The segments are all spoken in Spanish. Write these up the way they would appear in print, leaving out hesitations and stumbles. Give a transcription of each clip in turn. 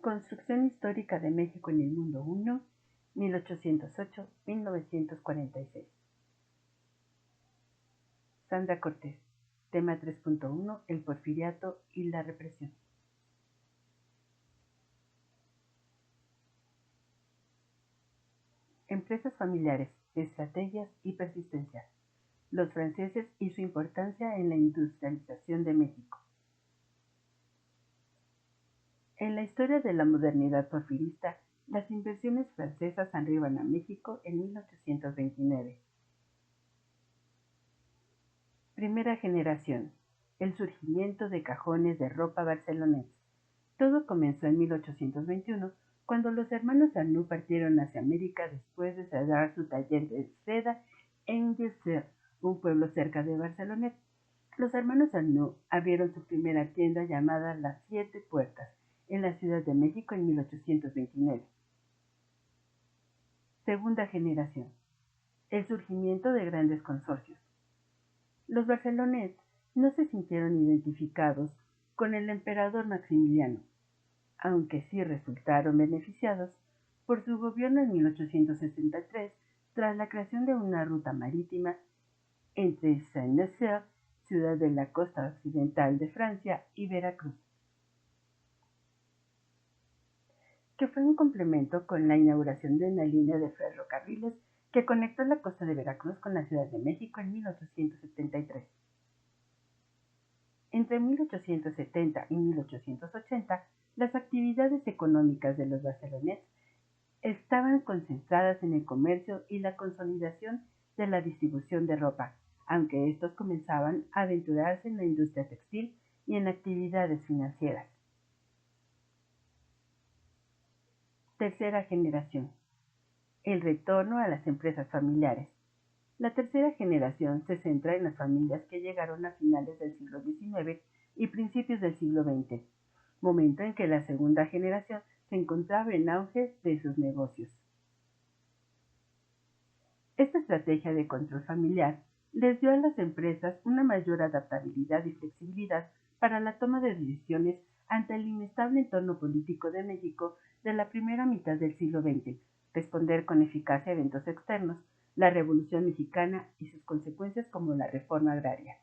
Construcción histórica de México en el Mundo 1, 1808-1946. Sandra Cortés. Tema 3.1. El porfiriato y la represión. Empresas familiares, estrategias y persistencia. Los franceses y su importancia en la industrialización de México. En la historia de la modernidad porfirista, las inversiones francesas arriban a México en 1829. Primera generación. El surgimiento de cajones de ropa barceloneses. Todo comenzó en 1821, cuando los hermanos Arnoux partieron hacia América después de cerrar su taller de seda en Gesser, un pueblo cerca de Barcelona. Los hermanos Arnoux abrieron su primera tienda llamada Las Siete Puertas, en la Ciudad de México en 1829. Segunda generación. El surgimiento de grandes consorcios. Los barceloneses no se sintieron identificados con el emperador Maximiliano, aunque sí resultaron beneficiados por su gobierno en 1863 tras la creación de una ruta marítima entre Saint-Nazaire, ciudad de la costa occidental de Francia, y Veracruz, que fue un complemento con la inauguración de una línea de ferrocarriles que conectó la costa de Veracruz con la Ciudad de México en 1873. Entre 1870 y 1880, las actividades económicas de los barceloneses estaban concentradas en el comercio y la consolidación de la distribución de ropa, aunque estos comenzaban a aventurarse en la industria textil y en actividades financieras. Tercera generación. El retorno a las empresas familiares. La tercera generación se centra en las familias que llegaron a finales del siglo XIX y principios del siglo XX, momento en que la segunda generación se encontraba en auge de sus negocios. Esta estrategia de control familiar les dio a las empresas una mayor adaptabilidad y flexibilidad para la toma de decisiones ante el inestable entorno político de México de la primera mitad del siglo XX, responder con eficacia a eventos externos, la Revolución Mexicana y sus consecuencias como la reforma agraria.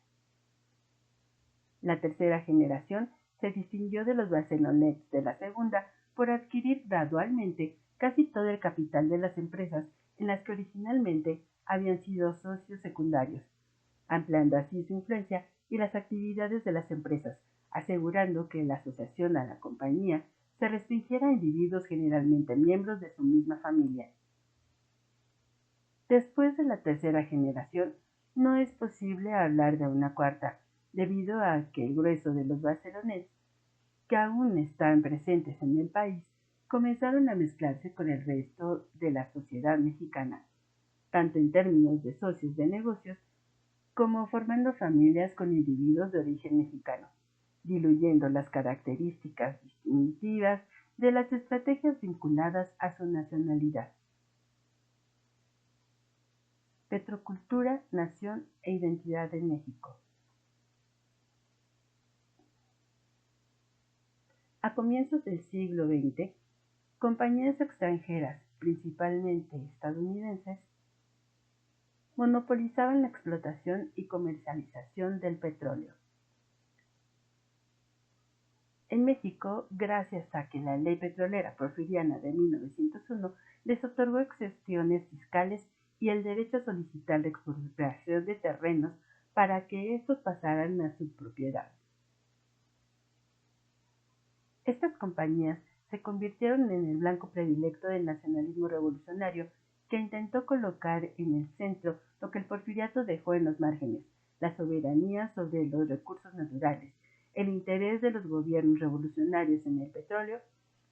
La tercera generación se distinguió de los barceloneses de la segunda por adquirir gradualmente casi todo el capital de las empresas en las que originalmente habían sido socios secundarios, ampliando así su influencia y las actividades de las empresas, asegurando que la asociación a la compañía se restringiera a individuos generalmente miembros de su misma familia. Después de la tercera generación, no es posible hablar de una cuarta, debido a que el grueso de los barceloneses, que aún están presentes en el país, comenzaron a mezclarse con el resto de la sociedad mexicana, tanto en términos de socios de negocios como formando familias con individuos de origen mexicano, diluyendo las características distintivas de las estrategias vinculadas a su nacionalidad. Petrocultura, nación e identidad de México. A comienzos del siglo XX, compañías extranjeras, principalmente estadounidenses, monopolizaban la explotación y comercialización del petróleo. En México, gracias a que la Ley Petrolera Porfiriana de 1901 les otorgó exenciones fiscales y el derecho a solicitar la expropiación de terrenos para que estos pasaran a su propiedad. Estas compañías se convirtieron en el blanco predilecto del nacionalismo revolucionario que intentó colocar en el centro lo que el porfiriato dejó en los márgenes: la soberanía sobre los recursos naturales. El interés de los gobiernos revolucionarios en el petróleo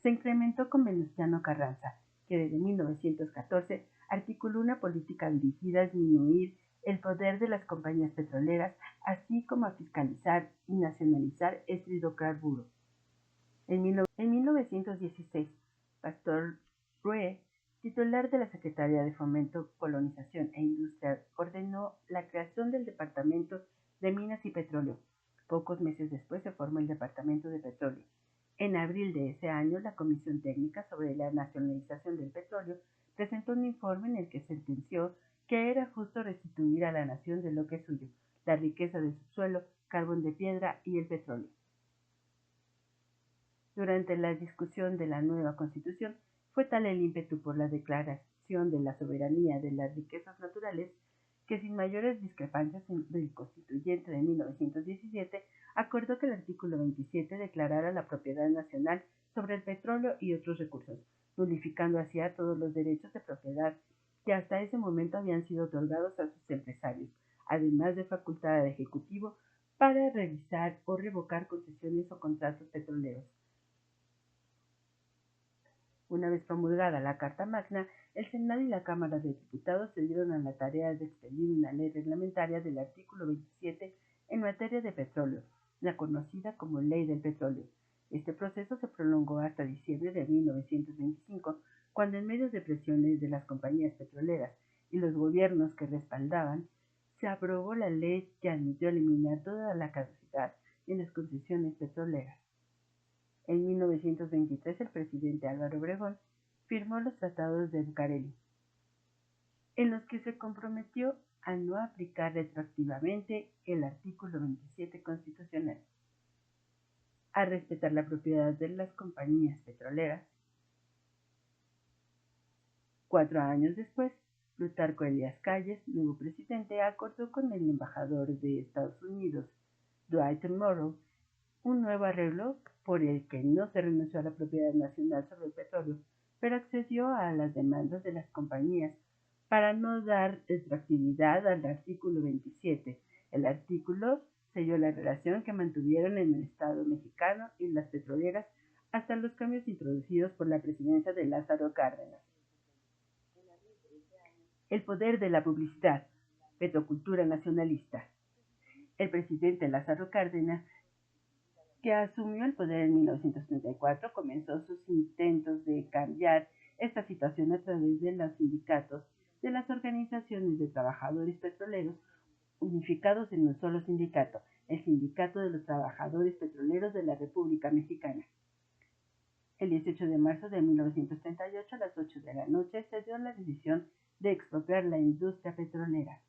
se incrementó con Venustiano Carranza, que desde 1914 articuló una política dirigida a disminuir el poder de las compañías petroleras, así como a fiscalizar y nacionalizar este hidrocarburo. En 1916, Pastor Rue, titular de la Secretaría de Fomento, Colonización e Industria, ordenó la creación del Departamento de Minas y Petróleo. Pocos meses después se formó el Departamento de Petróleo. En abril de ese año, la Comisión Técnica sobre la Nacionalización del Petróleo presentó un informe en el que sentenció que era justo restituir a la nación de lo que es suyo, la riqueza de subsuelo, carbón de piedra y el petróleo. Durante la discusión de la nueva Constitución, fue tal el ímpetu por la declaración de la soberanía de las riquezas naturales que sin mayores discrepancias el Constituyente de 1917 acordó que el artículo 27 declarara la propiedad nacional sobre el petróleo y otros recursos, nulificando así a todos los derechos de propiedad que hasta ese momento habían sido otorgados a sus empresarios, además de facultad al Ejecutivo para revisar o revocar concesiones o contratos petroleros. Una vez promulgada la Carta Magna, el Senado y la Cámara de Diputados se dieron a la tarea de expedir una ley reglamentaria del artículo 27 en materia de petróleo, la conocida como Ley del Petróleo. Este proceso se prolongó hasta diciembre de 1925, cuando en medio de presiones de las compañías petroleras y los gobiernos que respaldaban, se aprobó la ley que admitió eliminar toda la caducidad en las concesiones petroleras. En 1923 el presidente Álvaro Obregón firmó los tratados de Bucareli, en los que se comprometió a no aplicar retroactivamente el artículo 27 constitucional, a respetar la propiedad de las compañías petroleras. 4 años después, Plutarco Elías Calles, nuevo presidente, acordó con el embajador de Estados Unidos, Dwight Morrow, un nuevo arreglo por el que no se renunció a la propiedad nacional sobre el petróleo, pero accedió a las demandas de las compañías para no dar retroactividad al artículo 27. El artículo selló la relación que mantuvieron en el Estado mexicano y las petroleras hasta los cambios introducidos por la presidencia de Lázaro Cárdenas. El poder de la publicidad, petrocultura nacionalista. El presidente Lázaro Cárdenas, que asumió el poder en 1934, comenzó sus intentos de cambiar esta situación a través de los sindicatos de las organizaciones de trabajadores petroleros unificados en un solo sindicato, el Sindicato de los Trabajadores Petroleros de la República Mexicana. El 18 de marzo de 1938 a las 8 de la noche se dio la decisión de expropiar la industria petrolera.